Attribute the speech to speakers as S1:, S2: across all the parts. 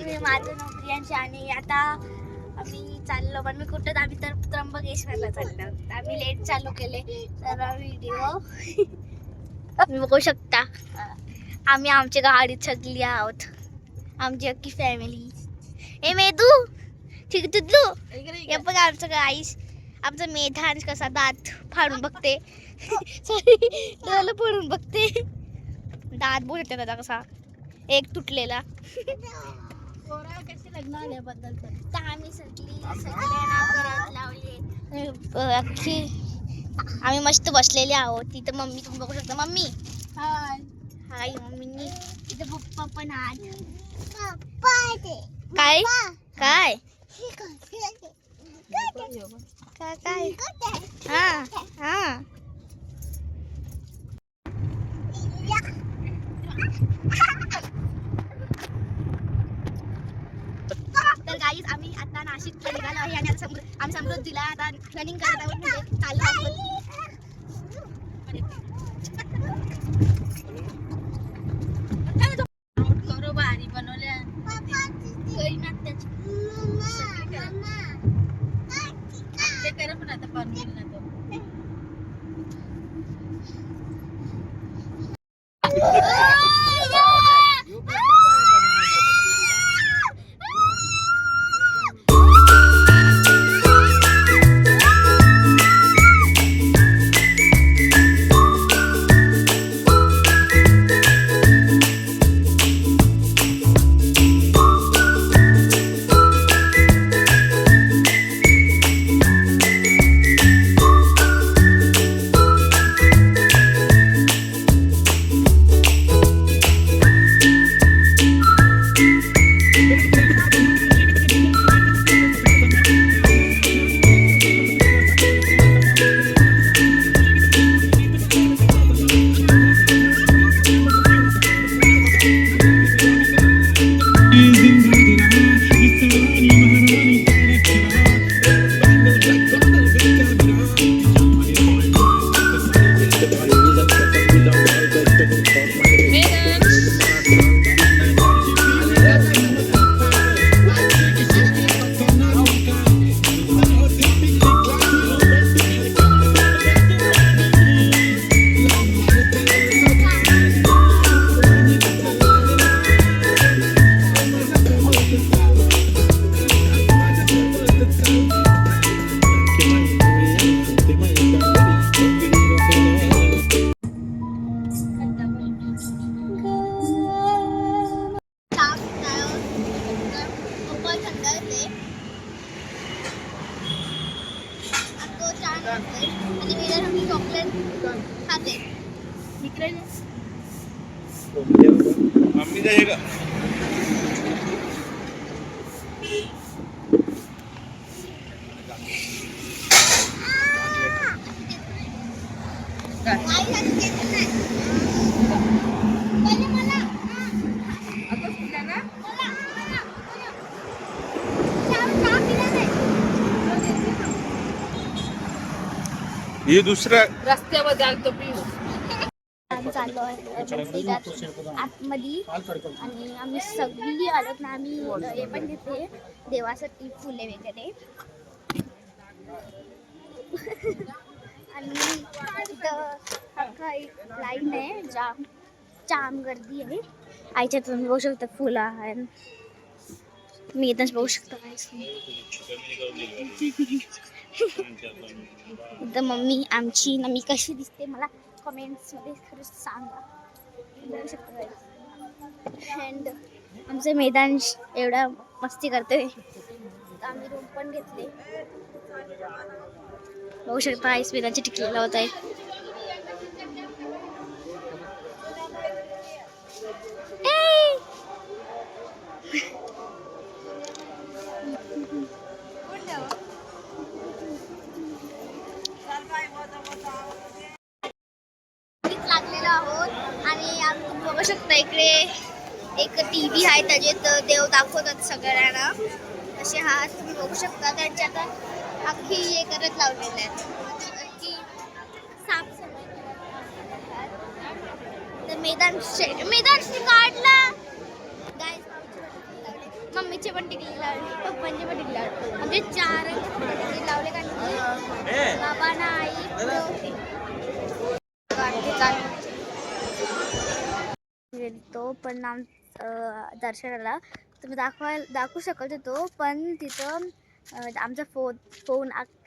S1: माझं नाव प्रियांशी आणि आता आम्ही चाललो पण मी कुठं आम्ही तर त्र्यंबकेश्वरला चाललो. आम्ही लेट चालू केले तर व्हिडिओ तुम्ही बघू शकता. आम्ही आमच्या गाडीत सगळी आहोत, आमची अख्खी फॅमिली. ए मेदू ठीक तुझू हे बघ आमचं गाईस, आमचं मेधांश कसा दात फाडून बघते सॉरी त्याला फाडून बघते, दात बोलते त्याचा कसा एक तुटलेला. कसे लग्न आल्याबद्दल तर आम्ही सगळ्यांना घरात लावले अख्खी आम्ही मस्त बसलेले आहोत. तिथं मम्मी तुम्ही बघू शकता. मम्मी हाय हाय मम्मीनी इथं पप्पा पण आहेत. काय काय काय हा हा तर गाईज आम्ही आता नाशिकला निघालो आहे आणि आता आम्ही समृद्धीला आता रनिंग करत आहोत, म्हणजे चाललो आहोत. भारी बनवल्या पण आता बनवेल ना तो.
S2: मम्मी जाएगा ये दुसरा
S3: रस्त्यामध्ये आलतो पिऊ.
S1: आम्ही चाललो आहे आतमध्ये आणि आम्ही सगळी आलोत ना. आम्ही हे पण घेतले देवासाठी फुले वगैरे आणि तिथं अख्खा एक लाईन आहे, जाम गर्दी आहे. आईच्या तुम्ही बघू शकता फुलं आहे, मी इथंच बघू शकता. इथं मम्मी आमची ना, मी कशी दिसते मला कमेंट्स मध्ये खरंच सांगा. बघू शकता अँड आमचं मैदान एवढा मस्ती करतोय. आम्ही रूम पण घेतले, बघू शकता. आईस मैदानची टिकली लावत आहे. लागलेलो आहोत आणि आपण बघू शकता इकडे एक टीव्ही आहे, त्याच्यात देव दाखवतात सगळ्यांना. असे हात तुम्ही बघू शकता, त्यांच्यात अख्खी हे करत लावलेले आहेत की साफसफाई. तर मैदान काढला गाईस. मम्मीचे पण टिकली लावली, पप्पांचे पण टिकली लावली. म्हणजे 4 टिकली लावले कारण की बाबा ना आई पुढे होते. तो पण दर्शनाला तुम्ही दाखवू शकत होतो, पण तिथं आमचा फोन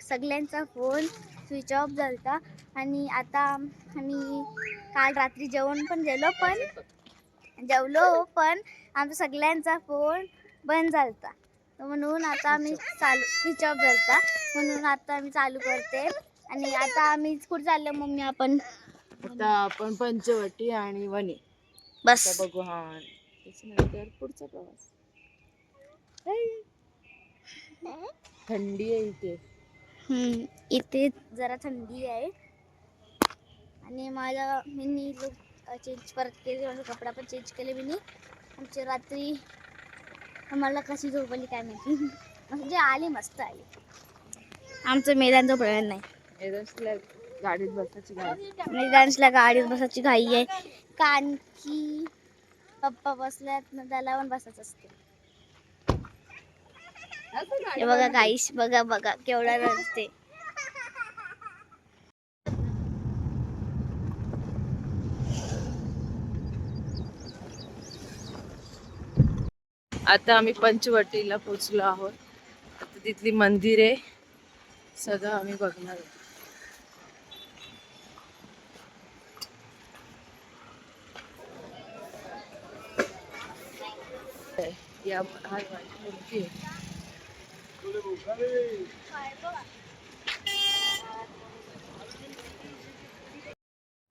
S1: सगळ्यांचा फोन स्विच ऑफ झाला. आणि आता आम्ही काल रात्री जेवलो पण आमचा सगळ्यांचा फोन बंद झाला, म्हणून आता आम्ही स्विच ऑफ झाला, म्हणून आता आम्ही चालू करते. आणि आता आम्ही कुठे चाललो मम्मी?
S3: आपण पंचवटी आणि वणी
S1: बस
S3: बघू. हा, त्याच्यानंतर पुढचा प्रवास. थंडी आहे इथे.
S1: इथे जरा थंडी आहे. आणि मी लुक चेंज परत केले, माझा कपडा पण चेंज केले मी. आमची रात्री मला कशी झोपली काय माहिती, म्हणजे आली मस्त आली. आमचं मैदान झोपलेलं नाही.
S3: गाडीत बसायची घाई.
S1: मैदानला गाडीत बसायची घाई आहे, कारण की पप्पा बसल्यात ना, त्याला पण बसायचं असते. हे बघा गाईस, बघा केवढा रडते.
S3: आता आम्ही पंचवटीला पोचलो आहोत. आता तिथली मंदिरे सगळं आम्ही बघणार आहोत.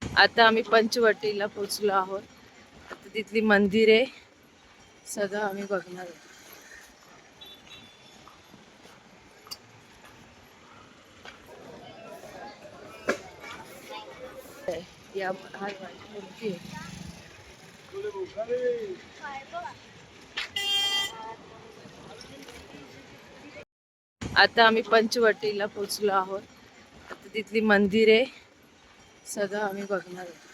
S3: आता आम्ही पंचवटीला पोचलो आहोत. आता तिथली मंदिरे सगळं आम्ही बघणार आहोत. आता आम्ही पंचवटीला पोचलो आहोत. आता तिथली मंदिरे सगळं आम्ही बघणार आहोत.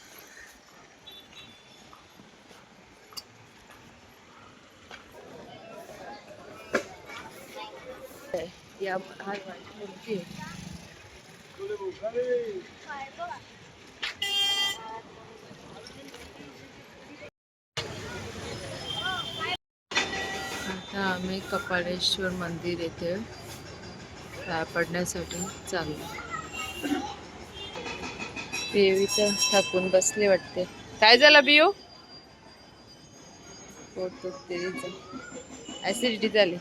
S3: आता आम्ही कपालेश्वर मंदिर येथे पाया पडण्यासाठी चाललो. बियू इथं थकून बसले वाटते. काय झालं बियू? ऍसिडिटी झाली.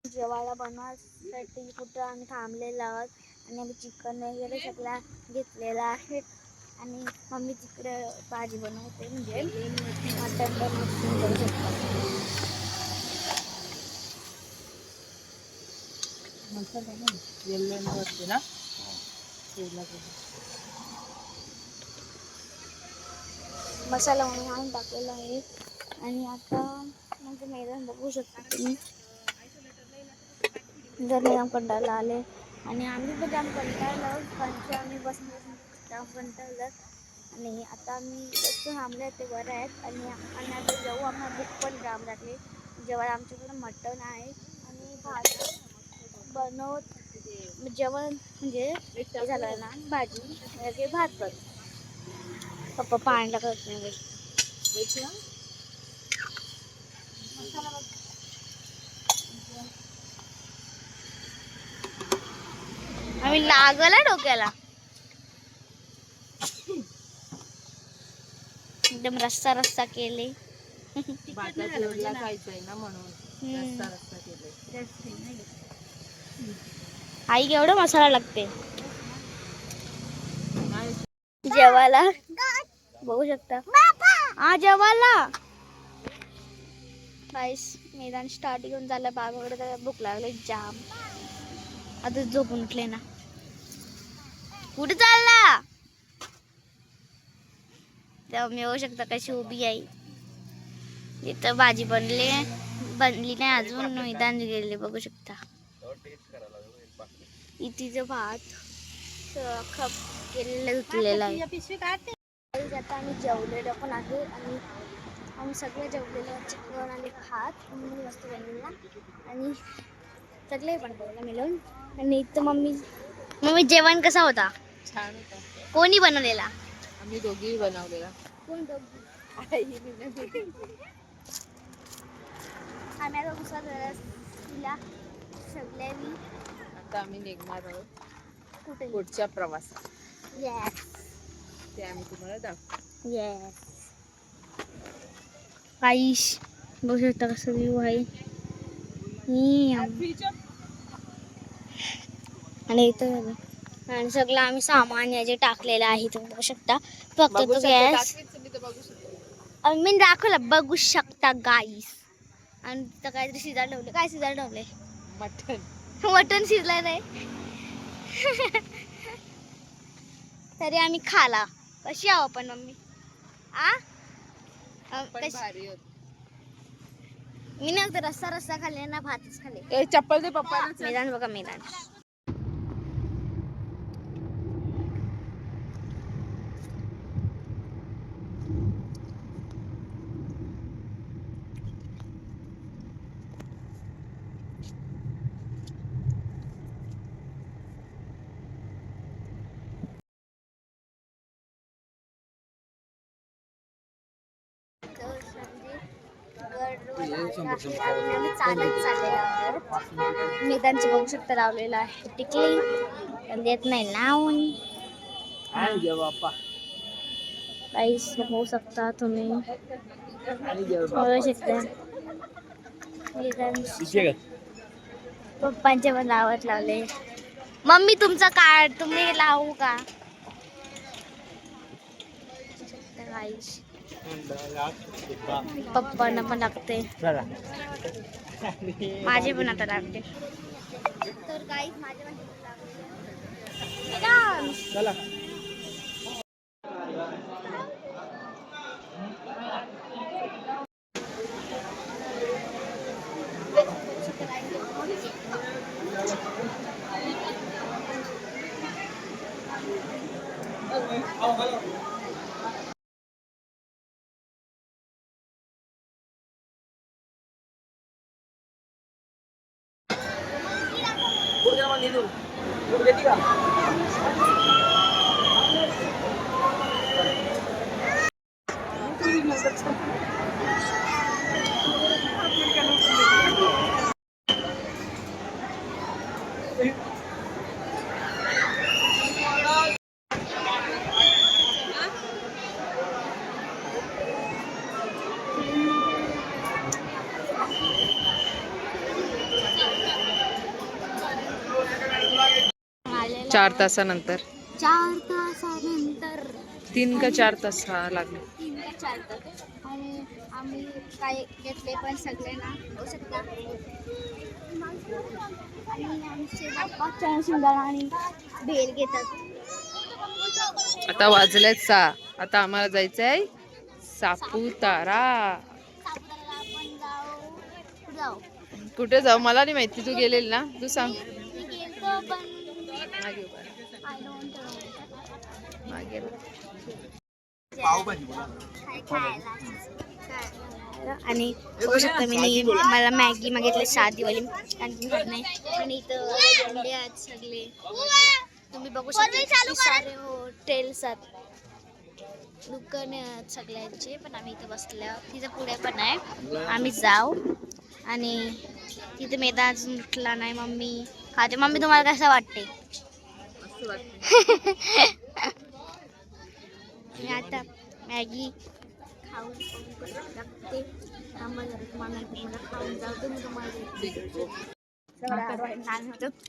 S1: जेवायला बनवायसाठी कुठं आम्ही थांबलेलो आहोत. आणि आम्ही चिकन वगैरे सगळा घेतलेला आहे. आणि मम्मी तिकडे भाजी बनवते, म्हणजे मटण बनवते.
S3: ना
S1: मसाला म्हणून आणून टाकलेला आहे. आणि आता म्हणजे मैदान बघू शकता तुम्ही, जर मैदान कंटाळला आले. आणि आम्ही पण जाम कंटाळलो, कारण आम्ही बसून जाम कंटाळलं. आणि आता आम्ही जास्त थांबले ते बरं आहेत. आणि आता जेव्हा आम्हाला भूक पण जाम लागली, जेव्हा आमच्याकडे मटण आहे आणि भात जेवण म्हणजे झालं ना, भाजी भात पण पप्पा पाणी टाकत नाही. आम्ही लागला डोक्याला एकदम रस्सा केले.
S3: भाताला खायचंय ना, म्हणून रस्ता केले.
S1: आई केवढा मसाला लागते जेवायला, बघू शकता. हा जेवायला गाईस, मैदान स्टार्ट घेऊन झालं. बाबाकडे तर भूक लागली जाम. आता झोपून उठले ना. कुठे चालला? तेव्हा मी बघू शकता कशी उभी आहे. इथं भाजी बनली नाही अजून, मैदान गेले बघू शकता. इथे भात खप केलेला धुतलेला आहे. आता आम्ही जेवलेलो पण आहे. आणि आम्ही सगळे जेवलेलो चिकन आणि भात मम्मी मस्त बनवलेला आणि सगळे बनवलेलं मिळून. आणि इथं मम्मी जेवण कसा होता?
S3: छान होता.
S1: कोणी बनवलेला?
S3: आम्ही दोघीही बनवलेला.
S1: कोण दोघी? आम्ही आता दुसरा तिला सगळ्यांनी.
S3: आता आम्ही निघणार आहोत
S1: कुठे?
S3: पुढच्या प्रवासात.
S1: येस
S3: ते आम्ही तुम्हाला दाखवू.
S1: येस. आईश बघू शकता कसं व्ह्यू आहे. आणि इथं आणि सगळं आम्ही सामान याचे टाकलेलं आहे तुम्ही बघू शकता. फक्त तो गॅस मी दाखवलं बघू शकता गाईस. आणि तिथं काहीतरी शिजायला ठेवले. काय शिजायला ठेवले? मटण शिजलं नाही. तरी आम्ही खाला. कशी आहो पण मम्मी?
S3: भारी होत.
S1: मी ना रस्सा खाल्ले ना भातच खाल्ले.
S3: चप्पल दे पप्पा.
S1: मैदान बघा मैदान. आम्ही चालत चाललेलो आहोत. मैदानचे बघू शकता लावलेलं आहे टिकली देत नाही लावून. काहीच बघू शकता तुम्ही बघू शकता. पप्पांचे पण लावत लावले. मम्मी तुमचा कार्ड तुम्ही लावू का? पप्पांना पण लागते. माझे पण आता लागते. तर गाईस माझे पण लागते.
S3: चार तासानंतर
S1: 4 तासानंतर
S3: 3 का 4 तास लागले.
S1: 3 का 4 तास. आणि आम्ही काय घेतले पण सगळे ना होऊ शकता. आणि आमचे बाप्पा शेंगदाणा आणि भेल घेतात.
S3: आता वाजलेत 6. आता आम्हाला जायचं आहे सापुतारा.
S1: आपण जाऊ.
S3: कुठे जाऊ मला नाही माहिती. तू गेलेल ना, तू सांग.
S1: मी गेलतो पण
S3: मागे उभा.
S1: I don't know.
S3: मागे
S1: आणि बघू शकता मी मला मॅगी मागितली साधीवाली आणखी खात नाही. आणि इथं अंडे आहेत सगळे तुम्ही बघू शकता. सारे हॉटेल्स आहेत दुकाने आहेत सगळ्यांचे. पण आम्ही इथं बसल्या तिथं पुढे पण आहे. आम्ही जाऊ. आणि तिथे मैदान अजून उठला नाही. मम्मी खाते. मम्मी तुम्हाला कसं वाटते? मी आता मॅगी खाऊन लागते. मला खाऊन जाऊ. तुम्ही तुम्हाला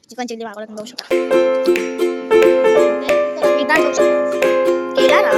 S1: चिकन चिल्ली मागवलं तुम्ही बघू शकता. मैदान बघू शकता केला ना.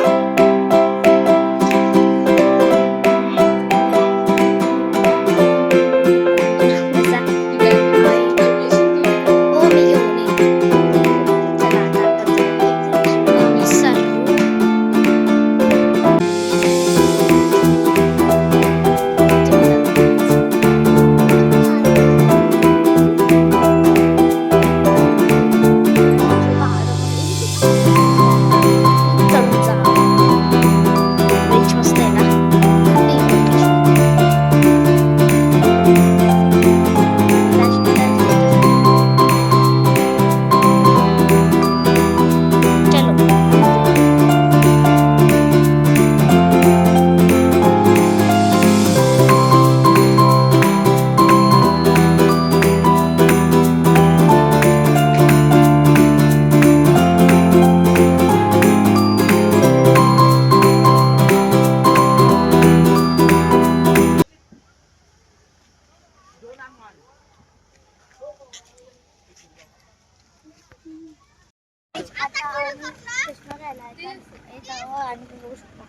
S1: आणि तुम्ही बघू शकता.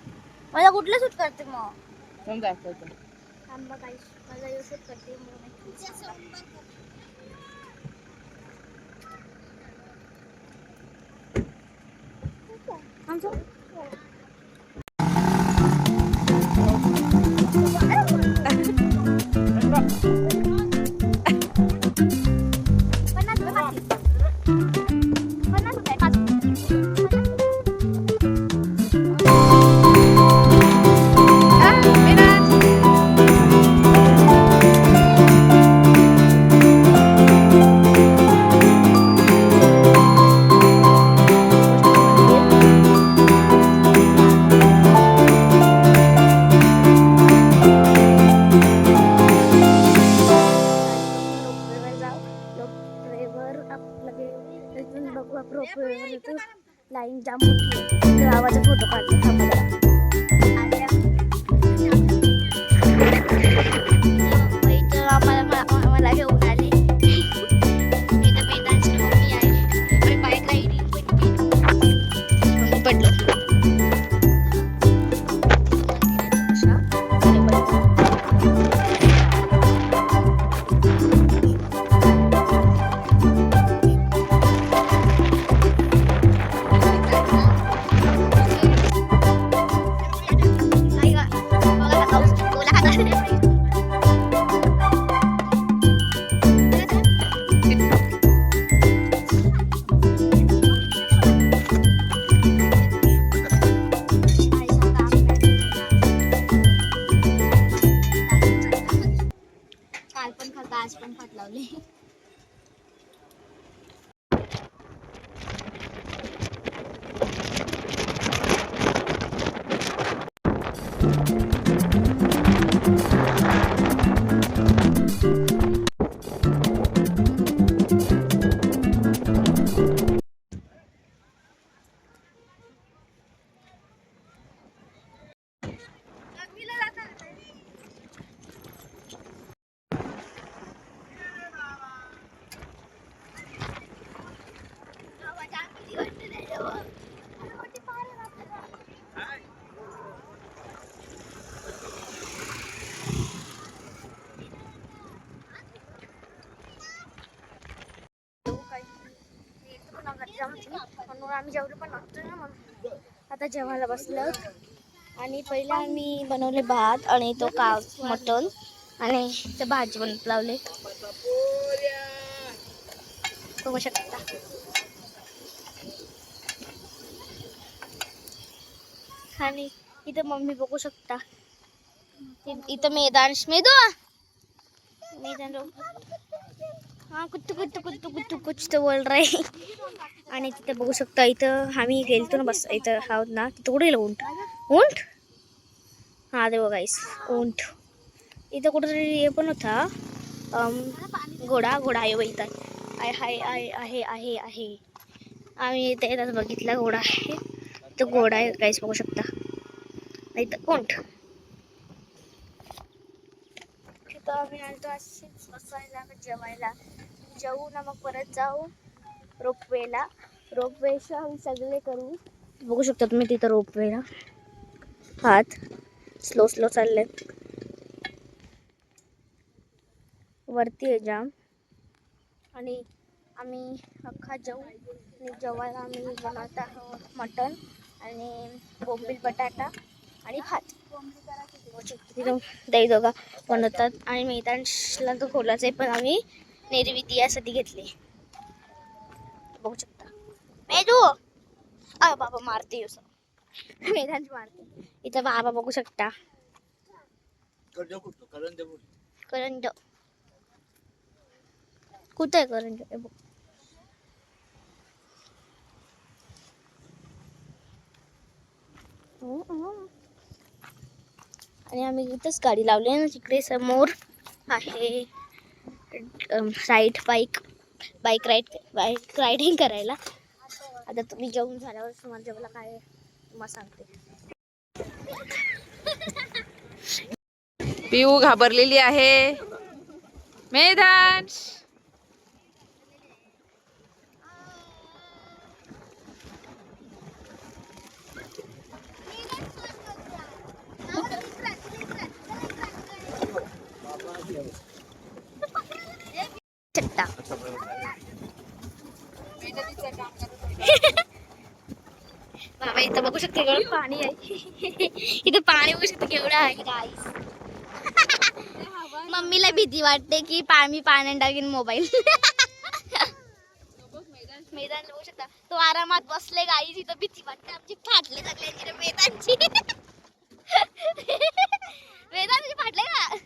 S1: मला कुठलं शूट करते मग?
S3: मग दाखवतो.
S1: थांबा काही मला हे शूट करते मग. आमचं लाईन जाम होती गावाचा फोटो काढतो थांबा. आम्हाला घेऊन आले इथं मैदानची मम्मी आहे आणि बाईक रायडिंग पण पडलो. काल पण खाता आज पण खात लावले. म्हणून आम्ही जेवलो पण नव्हतो ना मग आता जेवायला बसलो. आणि पहिला आम्ही बनवले भात आणि तो मटण आणि ते भाजी बनवत लावले बघू शकता. आणि इथं मम्मी बघू शकता. इथं मैदान हाँ कुत्तू कुत्तू कुत्तू कुत्तू कुछ तो बोल रहे. आणि तिथे बघू शकता इथं आम्ही गेलतो ना बस इथं आहोत ना तिथं कुठे गेलो उंट उंट हा ते बघा उंट इथं कुठेतरी हे पण होता घोडा घोडा आहे इथं आहे आहे आहे आहे आहे आहे आम्ही इथे येतात बघितला घोडा आहे तो घोडा आहे काहीच बघू शकता. इथं उंट तिथं आम्ही आलतो अशीच बसायला जेवायला जेवू ना मग परत जाऊ रोपवेला. रोपवेला आम्ही सगळे करू बघू शकता तुम्ही तिथं रोपवेला हात स्लो स्लो चालले वरती आहे जाम. आणि आम्ही अख्खा जाऊ आणि जेवायला आम्ही बनवत आहोत मटण आणि बोंबील बटाटा आणि भात तिथं दही दोघा बनवतात. आणि मैदानला तो खोलाच आहे पण आम्ही निर्मिती यासाठी घेतली बघू शकता. मेदू बाबा मारते मैदान मारते इथं बाबा बघू शकता. करंज कुठं आहे करंज आणि आम्ही इथंच गाडी लावली आहे ना तिकडे समोर आहे बाईक रायडिंग करायला. आता तुम्ही जेवून झाल्यावर तुम्हाला जेवला काय तुम्हाला सांगते.
S3: पिऊ घाबरलेली आहे. मैदान
S1: शकते केवढं पाणी आहे. इथे पाणी बघू शकते केवढं आहे गाईस. मम्मीला भीती वाटते की मी पाण्यात टाकीन मोबाईल. मैदान बघू शकता तो आरामात बसले गाईस. इथं भीती वाटते आमची फाटले सगळ्यांची वेदांची. वेदांची फाटले का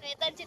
S1: वेदांची